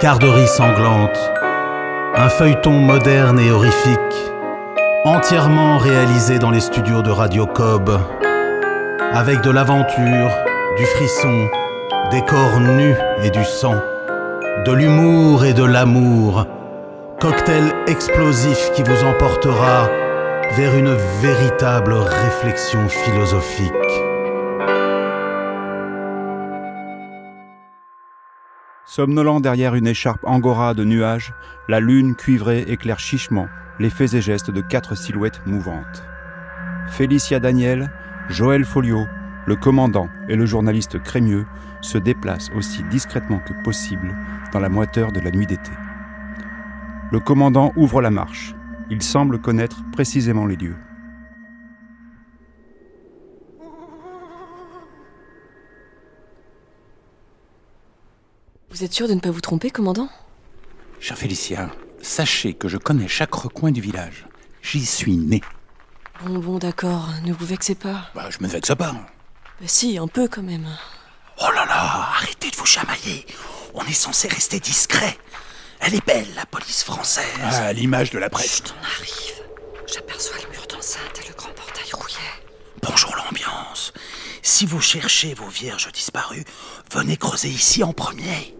Carderie sanglante, un feuilleton moderne et horrifique, entièrement réalisé dans les studios de Radio Cob, avec de l'aventure, du frisson, des corps nus et du sang, de l'humour et de l'amour, cocktail explosif qui vous emportera vers une véritable réflexion philosophique. Somnolent derrière une écharpe angora de nuages, la lune cuivrée éclaire chichement les faits et gestes de 4 silhouettes mouvantes. Félicia Daniel, Joël Folliot, le commandant et le journaliste Crémieux se déplacent aussi discrètement que possible dans la moiteur de la nuit d'été. Le commandant ouvre la marche. Il semble connaître précisément les lieux. Vous êtes sûr de ne pas vous tromper, commandant ? Cher Félicia, sachez que je connais chaque recoin du village. J'y suis né. Bon, d'accord, ne vous vexez pas. Je me vexe pas. Bah si, un peu quand même. Oh là là, arrêtez de vous chamailler. On est censé rester discret. Elle est belle, la police française. À l'image de la presse. Chut, on arrive. J'aperçois le mur d'enceinte et le grand portail rouillé. Bonjour l'ambiance. Si vous cherchez vos vierges disparues, venez creuser ici en premier.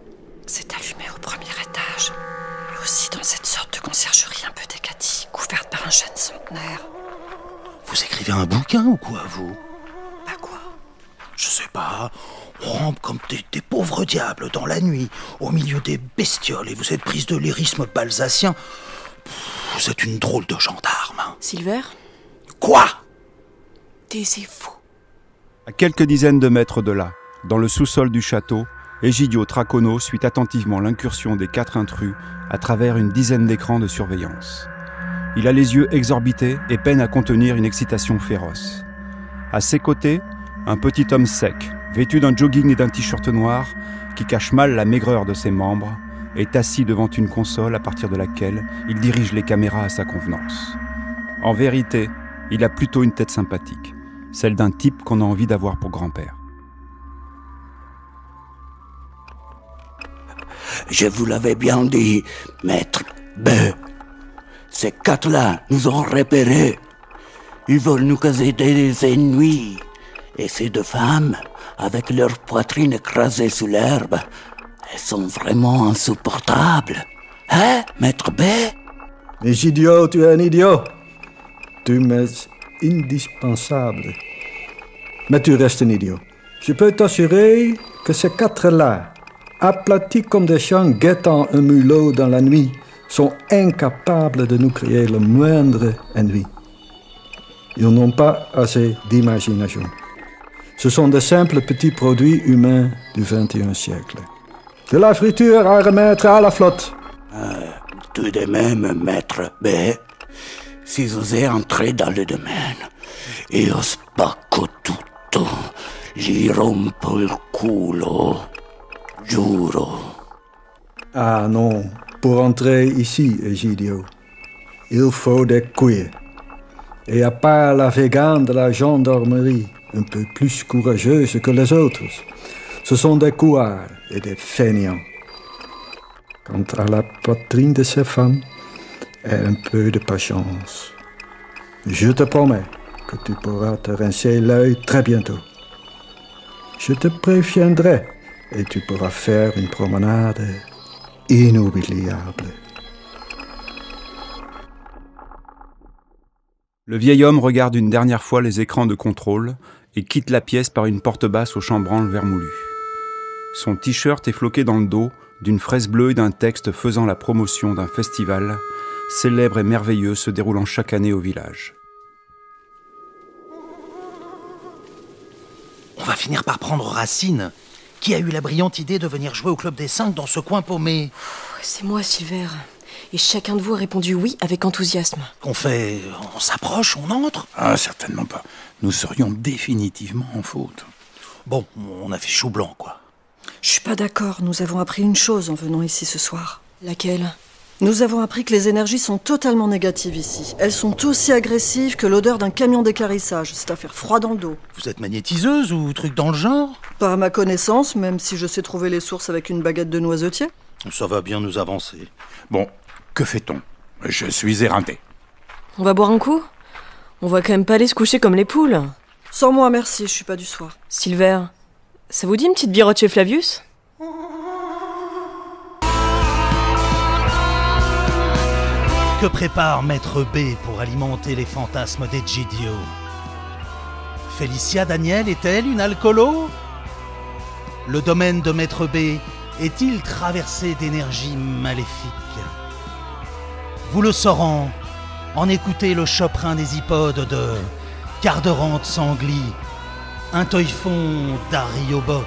C'est allumé au premier étage. Et aussi dans cette sorte de conciergerie un peu décatie, couverte par un chêne centenaire. Vous écrivez un bouquin ou quoi, vous ? Pas quoi ? Je sais pas. On rampe comme des pauvres diables dans la nuit, au milieu des bestioles, et vous êtes prise de lyrisme balsacien. Vous êtes une drôle de gendarme. Silver ? Quoi ? Taisez-vous. À quelques dizaines de mètres de là, dans le sous-sol du château, Egidio Tracono suit attentivement l'incursion des 4 intrus à travers une dizaine d'écrans de surveillance. Il a les yeux exorbités et peine à contenir une excitation féroce. À ses côtés, un petit homme sec, vêtu d'un jogging et d'un t-shirt noir, qui cache mal la maigreur de ses membres, est assis devant une console à partir de laquelle il dirige les caméras à sa convenance. En vérité, il a plutôt une tête sympathique, celle d'un type qu'on a envie d'avoir pour grand-père. Je vous l'avais bien dit, maître B. Ces 4-là nous ont repérés. Ils veulent nous causer des ennuis. Et ces 2 femmes, avec leur poitrine écrasée sous l'herbe, elles sont vraiment insupportables. Hein, maître B? Egidio, tu es un idiot. Tu m'es indispensable. Mais tu restes un idiot. Je peux t'assurer que ces 4-là, aplatis comme des chiens guettant un mulot dans la nuit, sont incapables de nous créer le moindre ennui. Ils n'ont pas assez d'imagination. Ce sont de simples petits produits humains du XXIe siècle. De la friture à remettre à la flotte. Tout de même, maître B, si vous êtes entré dans le domaine, io spacco tutto, gli rompo il culo, giuro. Ah non, pour entrer ici, Egidio, il faut des couilles. Et à part la végane de la gendarmerie, un peu plus courageuse que les autres, ce sont des couards et des feignants. Quant à la poitrine de ces femmes, aie un peu de patience. Je te promets que tu pourras te rincer l'œil très bientôt. Je te préviendrai et tu pourras faire une promenade inoubliable. Le vieil homme regarde une dernière fois les écrans de contrôle et quitte la pièce par une porte basse au chambranle vermoulu. Son t-shirt est floqué dans le dos d'une fraise bleue et d'un texte faisant la promotion d'un festival célèbre et merveilleux se déroulant chaque année au village. On va finir par prendre Racine. Qui a eu la brillante idée de venir jouer au Club des 5 dans ce coin paumé ? C'est moi, Silver. Et chacun de vous a répondu oui avec enthousiasme. Qu'on fait ? On s'approche, on entre ? Ah, certainement pas. Nous serions définitivement en faute. Bon, on a fait chou blanc, quoi. Je suis pas d'accord. Nous avons appris une chose en venant ici ce soir. Laquelle ? Nous avons appris que les énergies sont totalement négatives ici. Elles sont aussi agressives que l'odeur d'un camion d'équarrissage. C'est à faire froid dans le dos. Vous êtes magnétiseuse ou truc dans le genre ? Pas à ma connaissance, même si je sais trouver les sources avec une baguette de noisetier. Ça va bien nous avancer. Bon, que fait-on? Je suis éreinté. On va boire un coup? On va quand même pas aller se coucher comme les poules. Sans moi, merci, je suis pas du soir. Silver, ça vous dit une petite birotte chez Flavius? Que prépare Maître B pour alimenter les fantasmes d'Egidio? Félicia Daniel est-elle une alcoolo? Le domaine de Maître B est-il traversé d'énergie maléfique? Vous le saurez en écouter le choprin des hippodes de Carderante Sangli, un Teufon d'Arioboc.